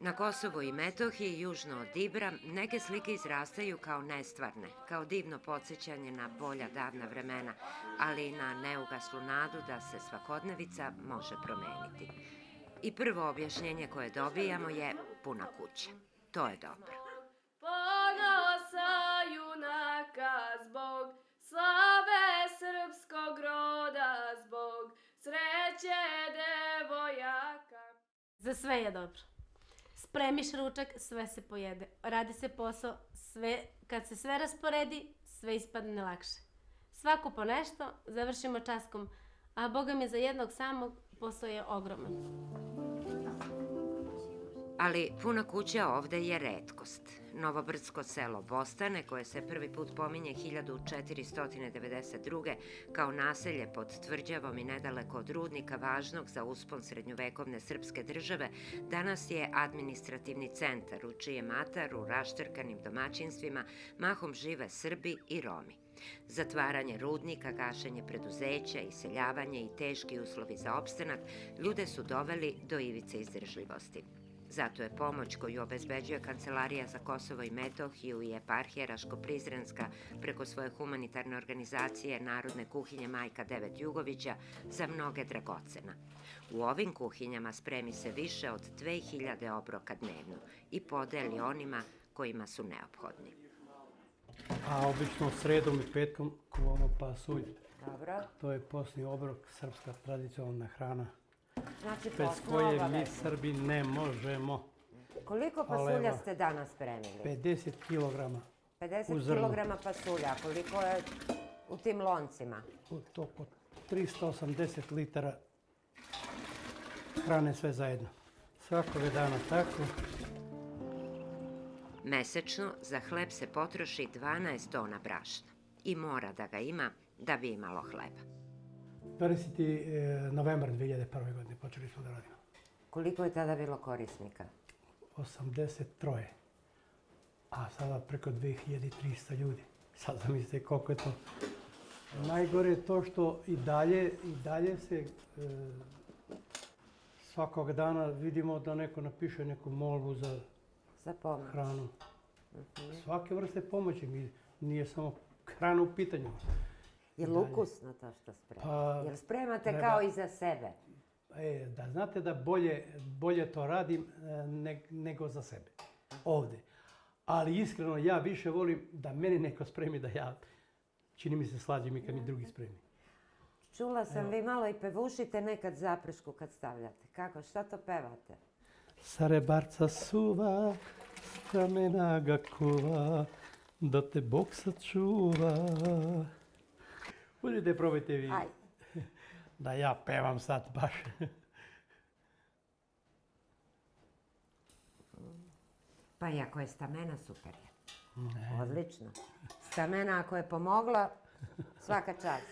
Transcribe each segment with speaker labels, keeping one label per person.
Speaker 1: Na Kosovu i Metohiji, južno od Ibra, neke slike izrastaju kao nestvarne, kao divno podsjećanje na bolja davna vremena, ali i na neugaslu nadu da se svakodnevica može promeniti. I prvo objašnjenje koje dobijamo je puna kuća. To je dobro.
Speaker 2: Ponosa junaka zbog slave srpskog roda, zbog sreće devojaka.
Speaker 3: Za sve je dobro. Spremiš ručak, sve se pojede. Radi se posao, kad se sve rasporedi, sve ispadne lakše. Svako po nešto, završimo časkom, a Boga mi za jednog samog posao je ogroman.
Speaker 1: Ali puna kuća ovde je retkost. Novobrdsko selo Bostane, koje se prvi put pominje 1492. kao naselje pod Tvrđavom i nedaleko od rudnika važnog za uspon srednjovekovne srpske države, danas je administrativni centar u čijem ataru, raštrkanim domaćinstvima, mahom žive Srbi i Romi. Zatvaranje rudnika, gašenje preduzeća, iseljavanje i teški uslovi za opstanak ljude su doveli do ivice izdržljivosti. Zato je pomoć koju obezbeđuje Kancelarija za Kosovo i Metohiju i eparhija Raško-Prizrenska preko svoje humanitarne organizacije Narodne kuhinje Majka Devet Jugovića za mnoge dragocena. U ovim kuhinjama spremi se više od 2000 obroka dnevno i podeli onima kojima su neophodni.
Speaker 4: A obično sredom i petkom kuvamo pasulj.
Speaker 1: Dobro.
Speaker 4: To je posni obrok, srpska tradicionalna hrana.
Speaker 1: Znači,
Speaker 4: bez koje mi Srbi ne možemo.
Speaker 1: Koliko pasulja ste danas spremili?
Speaker 4: 50 kilograma.
Speaker 1: 50 kilograma pasulja. Koliko je u tim loncima?
Speaker 4: To oko 380 litara hrane sve zajedno. Svakog dana tako.
Speaker 1: Mesečno za hleb se potroši 12 tona brašna i mora da ga ima da bi imalo hleba.
Speaker 4: 20. novembar 2001. godine počeli smo da radimo.
Speaker 1: Koliko je tada bilo korisnika?
Speaker 4: 83. A sada preko 2300 ljudi. Sad zamislite koliko je to. Najgore je to što i dalje se svakog dana vidimo da neko napiše neku molbu za hranu. Svake vrste pomoći, nije samo hrana u pitanju.
Speaker 1: Je li ukusno to što spremate? Jel spremate kao i za sebe?
Speaker 4: Da znate da bolje to radim nego za sebe. Ovde. Ali iskreno ja više volim da meni neko spremi da ja, čini mi se slađem i kad mi drugi spremi.
Speaker 1: Čula sam, vi malo i pevušite nekad zaprešku kad stavljate. Kako, šta to pevate?
Speaker 4: Sarebarca suva, stamena ga kuva, da te Bog sačuva. Budite, probajte vi. Da ja pevam sad baš.
Speaker 1: Pa i ako je stamena, super je. Odlično. Stamena ako je pomogla, svaka čast.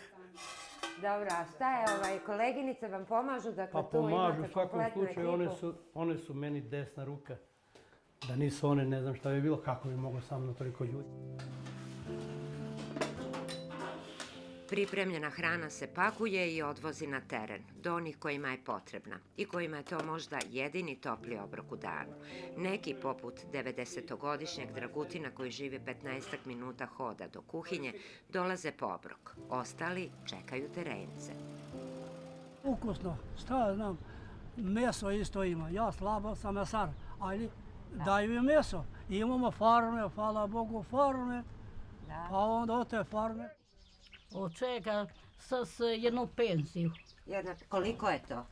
Speaker 1: Dobro, a šta je, koleginice vam pomažu da kad tu imate kompletnu ekipu?
Speaker 4: U svakom slučaju, one su meni desna ruka. Da nisu one, ne znam šta bi bilo, kako bi moglo sa mnom toliko ljudi.
Speaker 1: Pripremljena hrana se pakuje i odvozi na teren, do onih kojima je potrebna i kojima je to možda jedini topli obrok u danu. Neki, poput 90-godišnjeg Dragutina koji živi 15 minuta hoda do kuhinje, dolaze po obrok. Ostali čekaju terence.
Speaker 5: Ukusno, šta ja znam, meso isto ima. Ja slabo sam mesar, ali daju i meso. Imamo farme, hvala Bogu farme, pa onda od te farme.
Speaker 6: Od čega s jednu penziju.
Speaker 1: Koliko je to?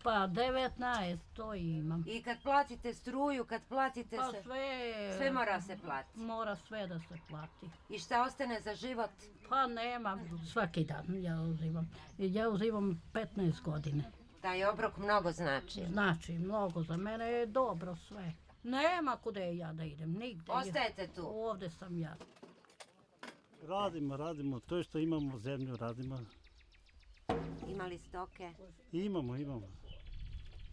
Speaker 6: Pa 19, to imam.
Speaker 1: I kad platite struju, kad platite
Speaker 6: Pa
Speaker 1: se...
Speaker 6: sve...
Speaker 1: Sve mora se platiti.
Speaker 6: Mora sve da se plati.
Speaker 1: I šta ostane za život?
Speaker 6: Pa nema, svaki dan ja uzimam. Ja uzimam 15 godine.
Speaker 1: Taj obrok mnogo znači.
Speaker 6: Znači, mnogo za mene je dobro sve. Nema kude ja da idem, nigde.
Speaker 1: Ostajete tu?
Speaker 6: Ovde sam ja.
Speaker 7: Radimo. To što imamo zemlju, radimo.
Speaker 1: Imali stoke?
Speaker 7: Imamo.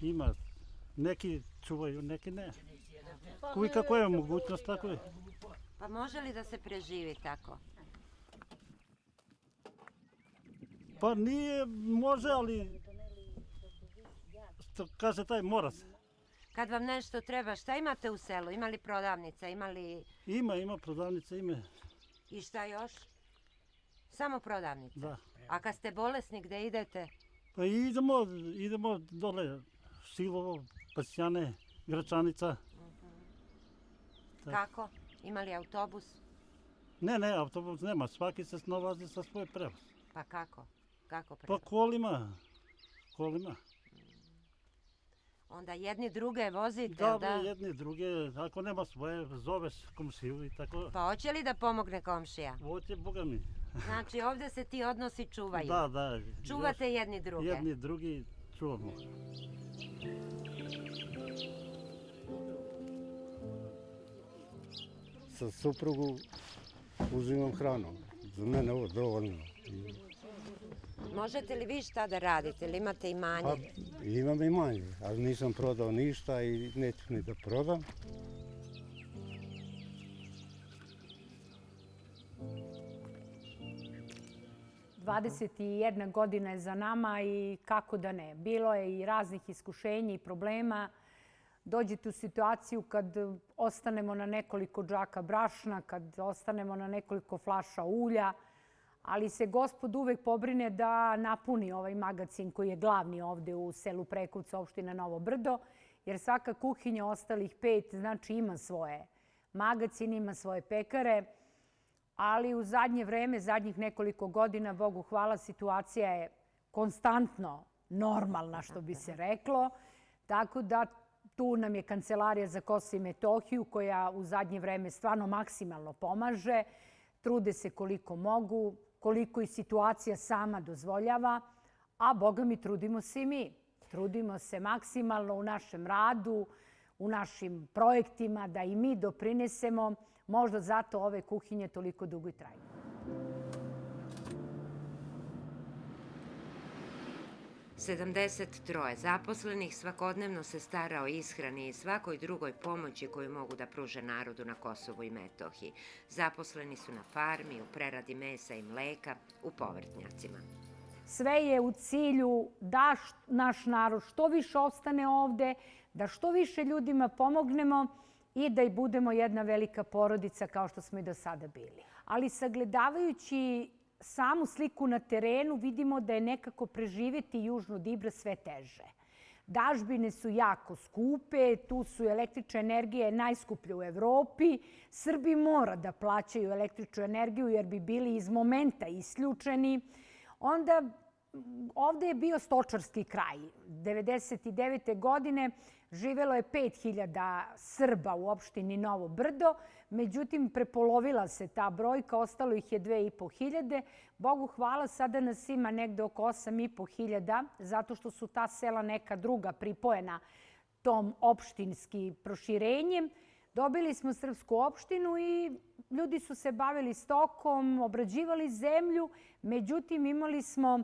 Speaker 7: Ima. Neki čuvaju, neki ne. Kako je mogućnost, tako je.
Speaker 1: Pa može li da se preživi tako?
Speaker 7: Pa nije, može, ali što kaže taj, mora se.
Speaker 1: Kad vam nešto treba, šta imate u selu? Ima li prodavnica, ima li...
Speaker 7: Ima prodavnica, ima.
Speaker 1: I šta još? Samo prodavnica?
Speaker 7: Da.
Speaker 1: A kad ste bolesni, gde idete?
Speaker 7: Pa idemo dole, Silovo, Pasjane, Gračanica.
Speaker 1: Kako? Ima li autobus?
Speaker 7: Ne, autobus nema, svaki se snalazi sa svoj prevoz.
Speaker 1: Pa kako? Kako
Speaker 7: Pa
Speaker 1: prevoz?
Speaker 7: kolima.
Speaker 1: Onda jedni druge vozite,
Speaker 7: Da,
Speaker 1: da?
Speaker 7: jedni druge, ako nema svoje, zoveš komšiju i tako.
Speaker 1: Pa hoće li da pomogne komšija?
Speaker 7: Hoće, Boga mi.
Speaker 1: Znači, ovde se ti odnosi čuvaju.
Speaker 7: Da.
Speaker 1: Čuvate jedni druge.
Speaker 7: Jedni drugi čuvamo.
Speaker 8: Sa suprugu uzimam hranu. Za mene ovo dovoljno.
Speaker 1: Možete li vi šta da radite? Ili imate imanje?
Speaker 8: Pa imam i manje, ali nisam prodao ništa i neću ni da prodam.
Speaker 9: Dvadeset jedna godina je za nama i kako da ne. Bilo je i raznih iskušenja i problema. Dođete u situaciju kad ostanemo na nekoliko džaka brašna, kad ostanemo na nekoliko flaša ulja, ali se Gospod uvek pobrine da napuni ovaj magacin koji je glavni ovde u selu Prekovca, opština Novo Brdo, jer svaka kuhinja ostalih 5 znači ima svoje magacin, ima svoje pekare, ali u zadnje vreme, zadnjih nekoliko godina, Bogu hvala, situacija je konstantno normalna, što bi se reklo, tako da tu nam je Kancelarija za Kosovo i Metohiju koja u zadnje vreme stvarno maksimalno pomaže, trude se koliko mogu, koliko i situacija sama dozvoljava, a Boga mi trudimo se i mi. Trudimo se maksimalno u našem radu, u našim projektima, da i mi doprinesemo, možda zato ove kuhinje toliko dugo i traju.
Speaker 1: Sedamdeset troje zaposlenih svakodnevno se stara o ishrani i svakoj drugoj pomoći koju mogu da pruže narodu na Kosovu i Metohiji. Zaposleni su na farmi, u preradi mesa i mleka, u povrtnjacima.
Speaker 9: Sve je u cilju da naš narod što više ostane ovde, da što više ljudima pomognemo i da i budemo jedna velika porodica kao što smo i do sada bili. Ali sagledavajući samu sliku na terenu vidimo da je nekako preživjeti južno od Ibra sve teže. Dažbine su jako skupe, tu su električna energija najskuplja u Evropi. Srbi mora da plaćaju električnu energiju jer bi bili iz momenta isključeni. Onda ovde je bio stočarski kraj. 1999. godine živelo je 5000 Srba u opštini Novo Brdo, međutim prepolovila se ta brojka, ostalo ih je 2500. Bogu hvala, sada nas ima negde oko 8500, zato što su ta sela neka druga pripojena tom opštinski proširenjem. Dobili smo srpsku opštinu i ljudi su se bavili stokom, obrađivali zemlju, međutim imali smo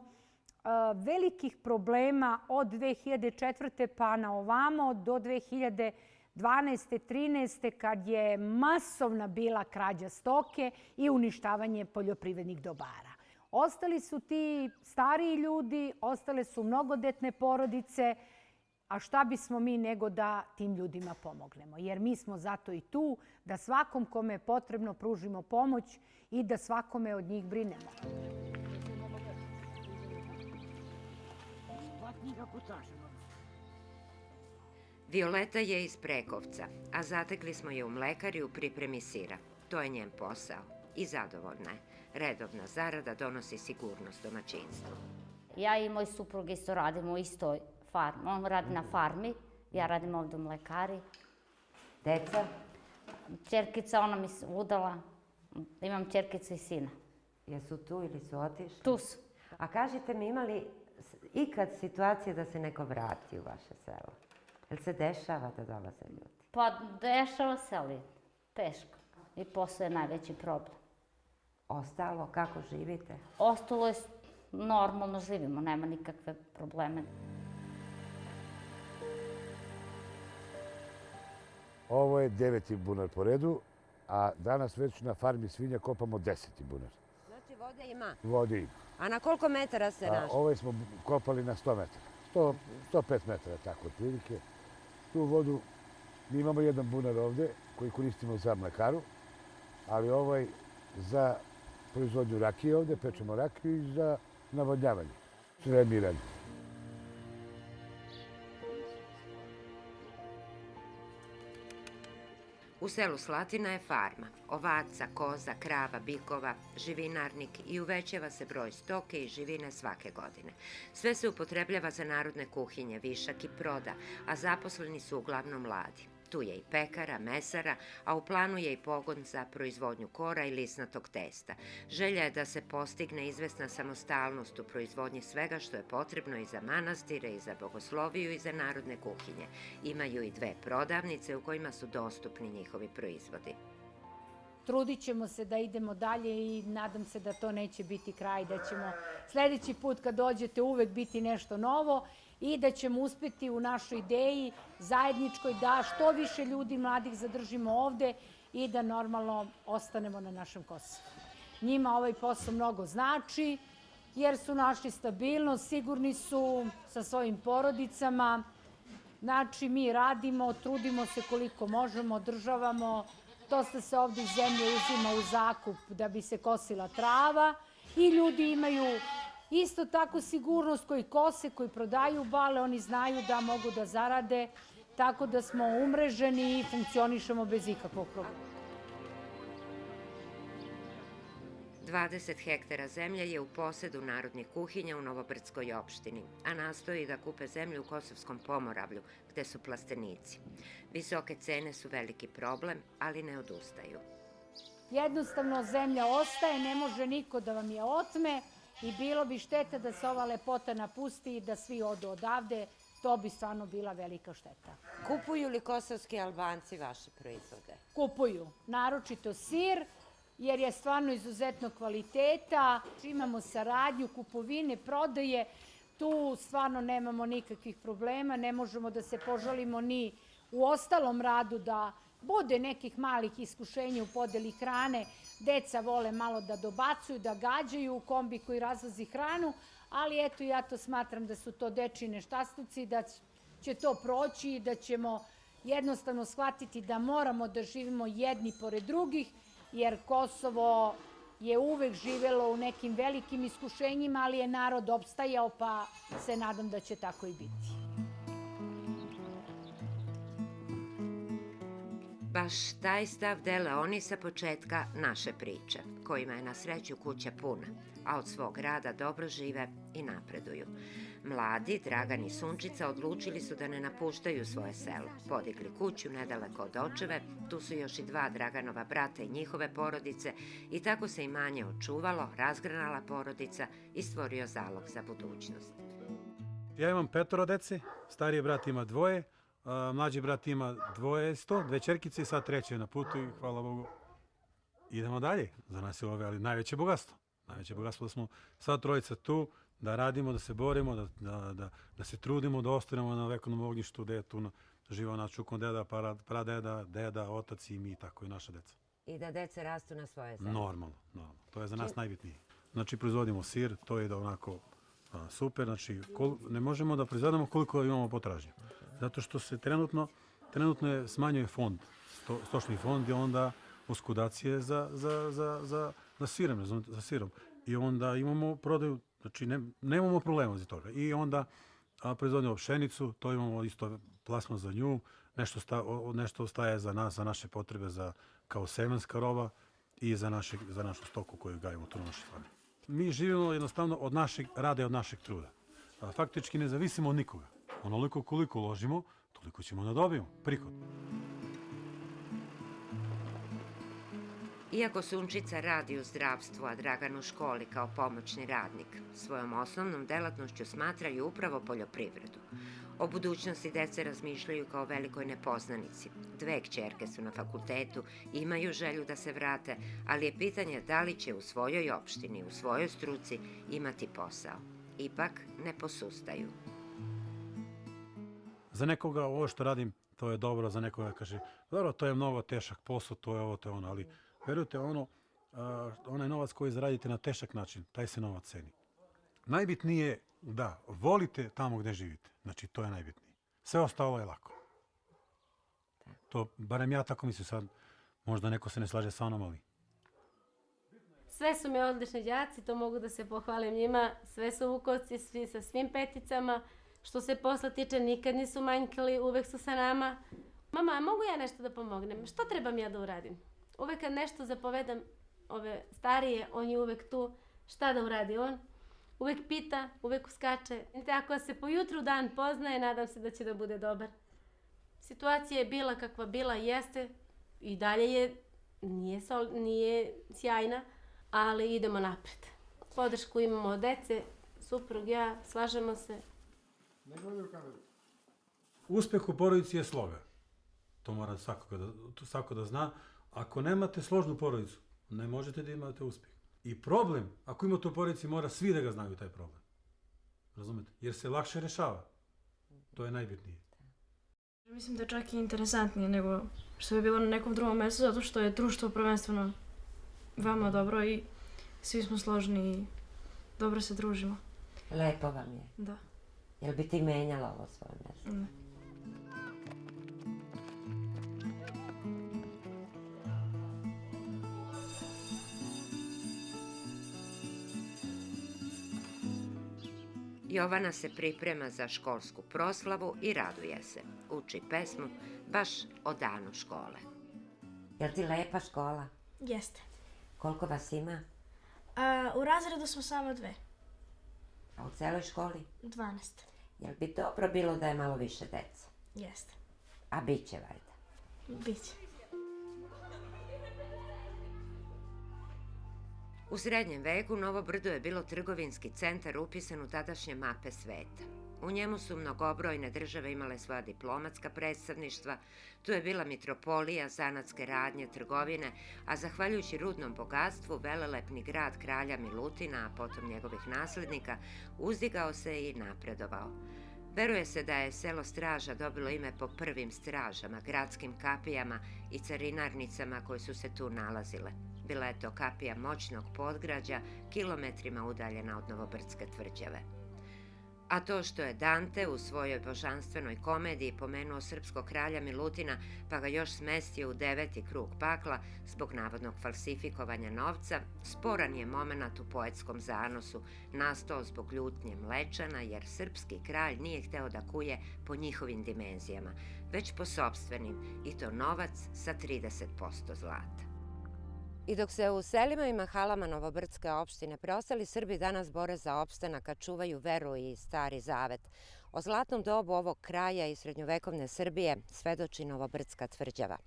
Speaker 9: velikih problema od 2004. pa na ovamo do 2012. 13. kad je masovna bila krađa stoke i uništavanje poljoprivrednih dobara. Ostali su ti stariji ljudi, ostale su mnogodetne porodice, a šta bismo mi nego da tim ljudima pomognemo? Jer mi smo zato i tu da svakom kome je potrebno pružimo pomoć i da svakome od njih brinemo.
Speaker 1: Violeta je iz Prekovca, a zatekli smo je u mlekari u pripremi sira. To je njen posao i zadovoljna je. Redovna zarada donosi sigurnost domaćinstvu.
Speaker 10: Ja i moj suprug isto radimo u istoj farmi. On radi na farmi, ja radim ovdje u mlekari.
Speaker 1: Deca?
Speaker 10: Čerkica, ona mi se udala. Imam čerkicu i sina.
Speaker 1: Jesu tu ili su otišli?
Speaker 10: Tu su.
Speaker 1: A kažite mi, ima li ikad situacije da se neko vrati u vaše selo? Jel se dešava da dolaze ljudi?
Speaker 10: Pa dešava se, ali teško. I posle je najveći problem.
Speaker 1: Ostalo, kako živite?
Speaker 10: Ostalo je normalno živimo, nema nikakve probleme.
Speaker 11: Ovo je 9. bunar po redu, a danas već na farmi svinja kopamo 10. bunar.
Speaker 1: Znači vode ima?
Speaker 11: Vode ima.
Speaker 1: A na koliko metara se našli?
Speaker 11: Ovo smo kopali na 100 metara. 105 metara, tako otprilike. Tu vodu, mi imamo jedan bunar ovde koji koristimo za mlekaru, ali ovaj za proizvodnju rakije ovde, pečemo rakiju i za navodnjavanje. Sve mi radimo.
Speaker 1: U selu Slatina je farma, ovaca, koza, krava, bikova, živinarnik i uvećava se broj stoke i živine svake godine. Sve se upotrebljava za narodne kuhinje, višak i proda, a zaposleni su uglavnom mladi. Tu je i pekara, mesara, a u planu je i pogon za proizvodnju kora i lisnatog testa. Želja je da se postigne izvesna samostalnost u proizvodnji svega što je potrebno i za manastire, i za bogosloviju, i za narodne kuhinje. Imaju i 2 prodavnice u kojima su dostupni njihovi proizvodi.
Speaker 9: Trudit ćemo se da idemo dalje i nadam se da to neće biti kraj, da ćemo sledeći put kad dođete uvek biti nešto novo i da ćemo uspeti u našoj ideji zajedničkoj da što više ljudi mladih zadržimo ovde i da normalno ostanemo na našem Kosovu. Njima ovaj posao mnogo znači jer su našli stabilnost, sigurni su sa svojim porodicama. Znači mi radimo, trudimo se koliko možemo, održavamo. Dosta se ovde iz zemlje uzima u zakup da bi se kosila trava i ljudi imaju isto tako sigurnost koji kose, koji prodaju bale, oni znaju da mogu da zarade, tako da smo umreženi i funkcionišemo bez ikakvog problema.
Speaker 1: 20 hektara zemlje je u posedu narodnih kuhinja u Novobrdskoj opštini, a nastoji da kupe zemlju u Kosovskom Pomoravlju, gde su plastenici. Visoke cene su veliki problem, ali ne odustaju.
Speaker 9: Jednostavno zemlja ostaje, ne može niko da vam je otme i bilo bi šteta da se ova lepota napusti i da svi odu odavde, to bi stvarno bila velika šteta.
Speaker 1: Kupuju li kosovski Albanci vaše proizvode?
Speaker 9: Kupuju, naročito sir, jer je stvarno izuzetno kvaliteta. Imamo saradnju, kupovine, prodaje, tu stvarno nemamo nikakvih problema, ne možemo da se požalimo ni u ostalom radu da bude nekih malih iskušenja u podeli hrane. Deca vole malo da dobacuju, da gađaju u kombi koji razvozi hranu, ali eto ja to smatram da su to dečiji neštastuci, da će to proći i da ćemo jednostavno shvatiti da moramo da živimo jedni pored drugih, jer Kosovo je uvek živelo u nekim velikim iskušenjima, ali je narod opstajao, pa se nadam da će tako i biti.
Speaker 1: Baš taj stav dele oni sa početka naše priče, kojima je na sreću kuća puna, a od svog rada dobro žive i napreduju. Mladi, Dragan i Sunčica, odlučili su da ne napuštaju svoje selo. Podigli kuću nedaleko od očeve, tu su još i 2 Draganova brata i njihove porodice i tako se imanje očuvalo, razgranala porodica i stvorio zalog za budućnost.
Speaker 12: Ja imam 5 dece, stariji brat ima 2, mlađi brat ima 2 ćerkice i sad 3 je na putu i hvala Bogu. Idemo dalje, za nas je ovo ali najveće bogatstvo. Najveće bogatstvo da smo sva trojica tu, da radimo, da se borimo, da se trudimo, da ostanemo na vekovnom ognjištu gde je tu živao naš čukon deda, pradeda, deda, otac i mi, tako i naša deca.
Speaker 1: I da deca rastu na svoje zemlje.
Speaker 12: Normalno. To je za nas najbitnije. Znači, proizvodimo sir, to je da onako super, znači ne možemo da proizvedemo koliko imamo potražnju. Zato što se trenutno smanjuje fond, stočni fond i onda oskudacije za sirom. I onda imamo prodaju, znači nemamo problema za toga. I onda proizvodimo pšenicu, to imamo isto plasman za nju, nešto ostaje za nas, za naše potrebe, kao semenska roba i za našu stoku koju gajimo tu na našoj farmi. Mi živimo jednostavno od našeg rada i od našeg truda. Faktički ne zavisimo od nikoga. Onoliko koliko uložimo, toliko ćemo da dobijemo prihod.
Speaker 1: Iako Sunčica radi u zdravstvu, a Dragan u školi kao pomoćni radnik, svojom osnovnom delatnošću smatraju upravo poljoprivredu. O budućnosti dece razmišljaju kao velikoj nepoznanici. 2 kćerke su na fakultetu, imaju želju da se vrate, ali je pitanje da li će u svojoj opštini, u svojoj struci imati posao. Ipak ne posustaju.
Speaker 12: Za nekoga ovo što radim, to je dobro, za nekoga kaže, dobro, to je mnogo težak posao, to je ovo, to je ono, ali verujte, onaj novac koji zaradite na težak način, taj se novac ceni. Najbitnije je da volite tamo gde živite, znači to je najbitnije. Sve ostalo je lako. To, barem ja tako mislim sad, možda neko se ne slaže sa mnom, ali
Speaker 3: Sve su mi odlični đaci, to mogu da se pohvalim njima. Sve su vukovci, svi sa svim peticama. Što se posla tiče, nikad nisu manjkali, uvek su sa nama. Mama, mogu ja nešto da pomognem? Što trebam ja da uradim? Uvek kad nešto zapovedam ove starije, on je uvek tu. Šta da uradi on? Uvek pita, uvek uskače. Ako se po jutru dan poznaje, nadam se da će da bude dobar. Situacija je bila kakva bila, jeste. I dalje je, nije sjajna, ali idemo napred. Podršku imamo od dece, suprug, ja, slažemo se.
Speaker 12: uspeh u porodici je sloga. To mora svako da zna. Ako nemate složnu porodicu, ne možete da imate uspeh. I problem, ako imate u porodici, mora svi da ga znaju taj problem. Razumete? Jer se lakše rešava. To je najbitnije.
Speaker 2: Mislim da čak i interesantnije nego što bi bilo na nekom drugom mjestu, zato što je društvo prvenstveno veoma dobro i svi smo složni i dobro se družimo.
Speaker 1: Lepo vam je.
Speaker 2: Da.
Speaker 1: Jel bi ti menjala ovo svoje mjesto?
Speaker 2: Ne.
Speaker 1: Jovana se priprema za školsku proslavu i raduje se. Uči pesmu baš o danu škole. Jel ti lepa škola?
Speaker 2: Jeste.
Speaker 1: Koliko vas ima?
Speaker 2: U razredu smo samo 2.
Speaker 1: A u celoj školi?
Speaker 2: 12.
Speaker 1: Jel bi dobro bilo da je malo više dece?
Speaker 2: Jeste.
Speaker 1: A bit će valjda?
Speaker 2: Biće.
Speaker 1: U srednjem veku Novo Brdo je bilo trgovinski centar upisan u tadašnje mape sveta. U njemu su mnogobrojne države imale svoja diplomatska predstavništva, tu je bila mitropolija, zanatske radnje, trgovine, a zahvaljujući rudnom bogatstvu, velelepni grad kralja Milutina, a potom njegovih naslednika, uzdigao se i napredovao. Veruje se da je selo Straža dobilo ime po prvim stražama, gradskim kapijama i carinarnicama koje su se tu nalazile. Bila je to kapija moćnog podgrađa, kilometrima udaljena od Novobrdske tvrđave. A to što je Dante u svojoj božanstvenoj komediji pomenuo srpskog kralja Milutina, pa ga još smestio u 9. krug pakla zbog navodnog falsifikovanja novca, sporan je moment u poetskom zanosu, nastao zbog ljutnje Mlečana, jer srpski kralj nije hteo da kuje po njihovim dimenzijama, već po sopstvenim, i to novac sa 30% zlata. I dok se u selima i mahalama Novobrdske opštine preostali Srbi danas bore za opstanak, a čuvaju veru i stari zavet, o zlatnom dobu ovog kraja i srednjovekovne Srbije svedoči Novobrdska tvrđava.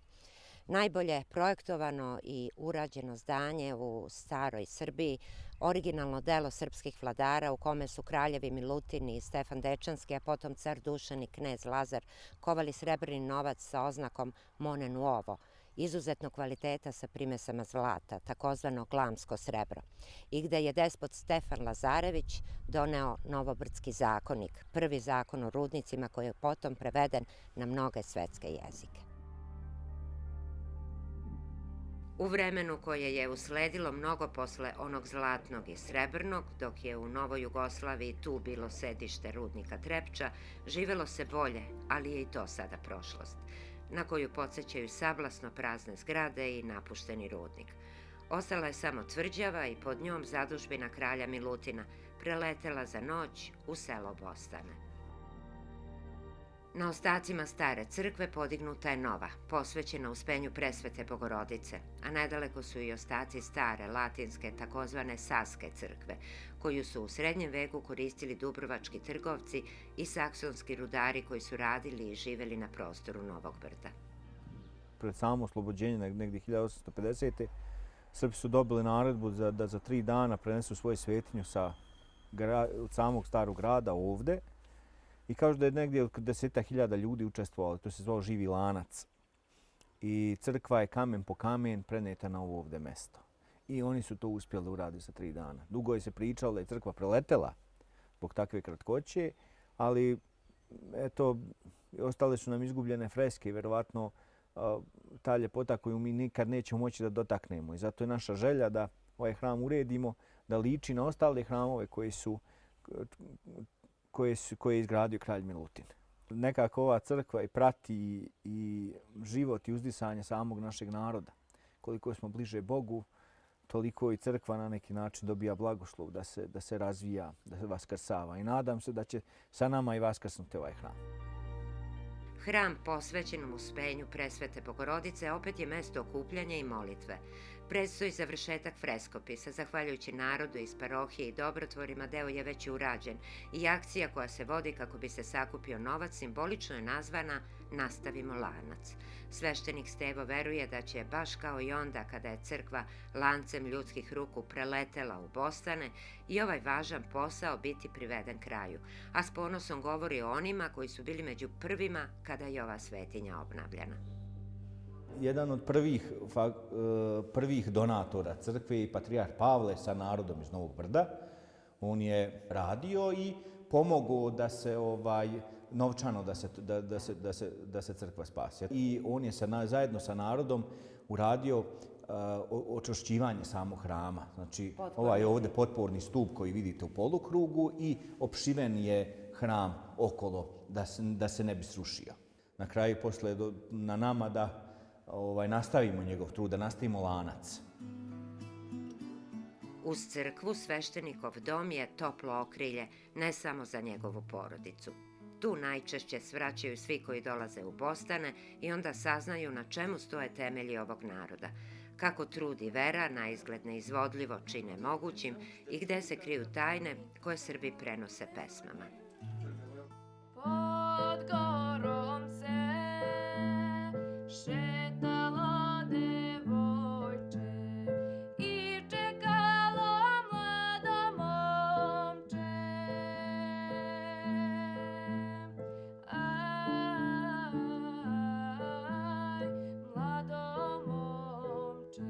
Speaker 1: Najbolje projektovano i urađeno zdanje u staroj Srbiji, originalno delo srpskih vladara u kome su kraljevi Milutin i Stefan Dečanski, a potom car Dušan i knez Lazar kovali srebrni novac sa oznakom Mone Nuovo, izuzetnog kvaliteta sa primesama zlata, takozvano glamsko srebro, i gde je despot Stefan Lazarević doneo Novobrdski zakonik, prvi zakon o rudnicima koji je potom preveden na mnoge svetske jezike. U vremenu koje je usledilo mnogo posle onog zlatnog i srebrnog, dok je u Novoj Jugoslaviji tu bilo sedište rudnika Trepča, živelo se bolje, ali je i to sada prošlost, na koju podsjećaju sablasno prazne zgrade i napušteni rudnik. Ostala je samo tvrđava i pod njom zadužbina kralja Milutina, preletela za noć u selo Bostane. Na ostacima stare crkve podignuta je nova, posvećena uspenju presvete Bogorodice, a nedaleko su i ostaci stare, latinske, takozvane Saske crkve, koju su u srednjem veku koristili dubrovački trgovci i saksonski rudari koji su radili i živeli na prostoru Novog Brda.
Speaker 13: Pred samo oslobođenje, negdje 1850. Srbi su dobili naredbu da za 3 dana prenesu svoju svetinju od samog starog grada ovde. I kažu da je negdje oko 10.000 ljudi učestvovalo, to se zvao Živi lanac. I crkva je kamen po kamen preneta na ovo ovde mesto. I oni su to uspjeli uraditi za 3 dana. Dugo je se pričalo da je crkva preletela zbog takve kratkoće, ali eto, ostale su nam izgubljene freske i verovatno ta ljepota koju mi nikad nećemo moći da dotaknemo. I zato je naša želja da ovaj hram uredimo, da liči na ostale hramove koje je izgradio kralj Milutin. nekako ova crkva i prati i život i uzdisanje samog našeg naroda. Koliko smo bliže Bogu, toliko i crkva na neki način dobija blagoslov da se razvija, da se vaskrsava. I nadam se da će sa nama i vaskrsnuti ovaj hram.
Speaker 1: Hram posvećen Uspenju Presvete Bogorodice opet je mesto okupljanja i molitve. Predstoji završetak freskopisa, zahvaljujući narodu iz parohije i dobrotvorima deo je već urađen i akcija koja se vodi kako bi se sakupio novac simbolično je nazvana Nastavimo lanac. Sveštenik Stevo veruje da će, baš kao i onda kada je crkva lancem ljudskih ruku preletela u Bostane, i ovaj važan posao biti priveden kraju, a s ponosom govori o onima koji su bili među prvima kada je ova svetinja obnavljana.
Speaker 13: Jedan od prvih donatora crkve je patrijarh Pavle sa narodom iz Novog Brda. On je radio i pomogao da se novčano da se crkva spasi. I on je zajedno sa narodom uradio očvršćivanje samog hrama. Znači, ovaj ovdje potporni stup koji vidite u polukrugu i opšiven je hram okolo da se ne bi srušio. Na kraju posle na nama da nastavimo njegov trud, da nastavimo lanac.
Speaker 1: Uz crkvu sveštenikov dom je toplo okrilje ne samo za njegovu porodicu. Tu najčešće svraćaju svi koji dolaze u Bostane i onda saznaju na čemu stoje temelji ovog naroda, kako trud i vera naizgled neizvodljivo čine mogućim i gde se kriju tajne koje Srbi prenose pesmama.
Speaker 2: Pod gorom se šetalo devojče i čekalo mlado momče. Aj, mlado momče.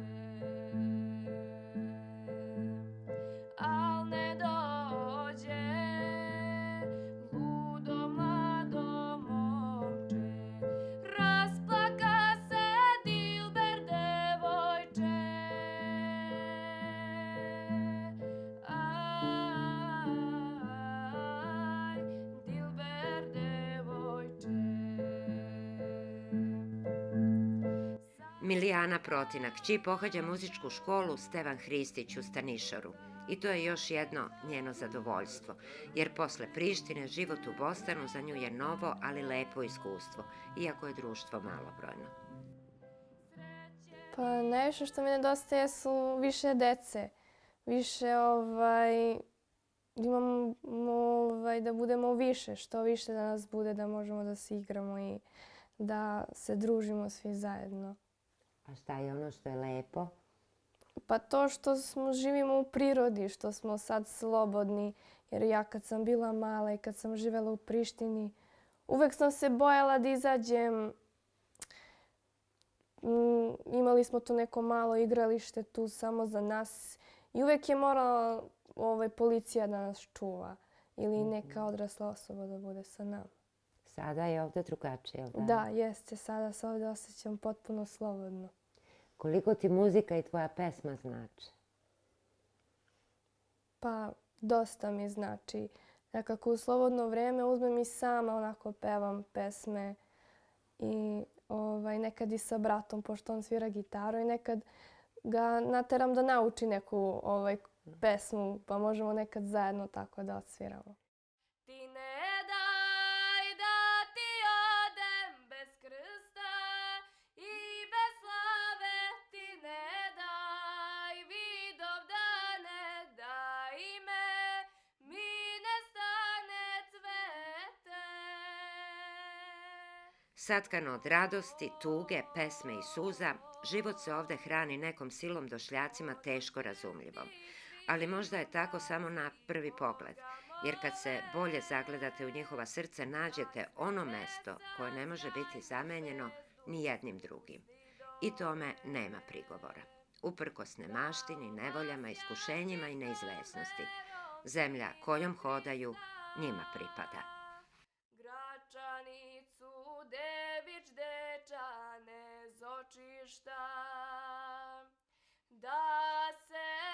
Speaker 2: Al ne dođe ludo mlado momče, rasplaka se Dilber devojče. Aj, Dilber devojče.
Speaker 1: Milijana Protina, kći pohađa muzičku školu Stevan Hristić u Stanišoru. I to je još jedno njeno zadovoljstvo, jer posle Prištine život u Bostanu za nju je novo, ali lepo iskustvo, iako je društvo malobrojno.
Speaker 2: Pa najviše što mi nedostaje su više dece, više imamo da budemo više, što više da nas bude, da možemo da se igramo i da se družimo svi zajedno.
Speaker 1: A šta je ono što je lepo?
Speaker 2: Pa to što živimo u prirodi, što smo sad slobodni, jer ja kad sam bila mala i kad sam živela u Prištini, uvek sam se bojala da izađem. Imali smo to neko malo igralište tu samo za nas i uvek je morala policija da nas čuva ili neka odrasla osoba da bude sa nama.
Speaker 1: Sada je ovdje drugačije, da?
Speaker 2: Da, jeste. Sada se ovdje osjećam potpuno slobodno.
Speaker 1: Koliko ti muzika i tvoja pesma znači?
Speaker 2: Pa, dosta mi znači. Nekako u slobodno vrijeme uzmem i sama onako pevam pesme i nekad i sa bratom, pošto on svira gitaru i nekad ga nateram da nauči neku pesmu, pa možemo nekad zajedno tako da odsviramo. Ti ne daj da ti odem bez krsta i bez slave, ti ne daj vidov dane, daj me, mi ne stane cvete.
Speaker 1: Satkan od radosti, tuge, pesme i suza, život se ovdje hrani nekom silom došljacima teško razumljivom. Ali možda je tako samo na prvi pogled, jer kad se bolje zagledate u njihova srca, nađete ono mesto koje ne može biti zamenjeno ni jednim drugim. I tome nema prigovora. Uprkos nemaštini, nevoljama, iskušenjima i neizvesnosti, zemlja kojom hodaju njima pripada.
Speaker 2: Gračanicu, Dević, dečane, zočišta, da se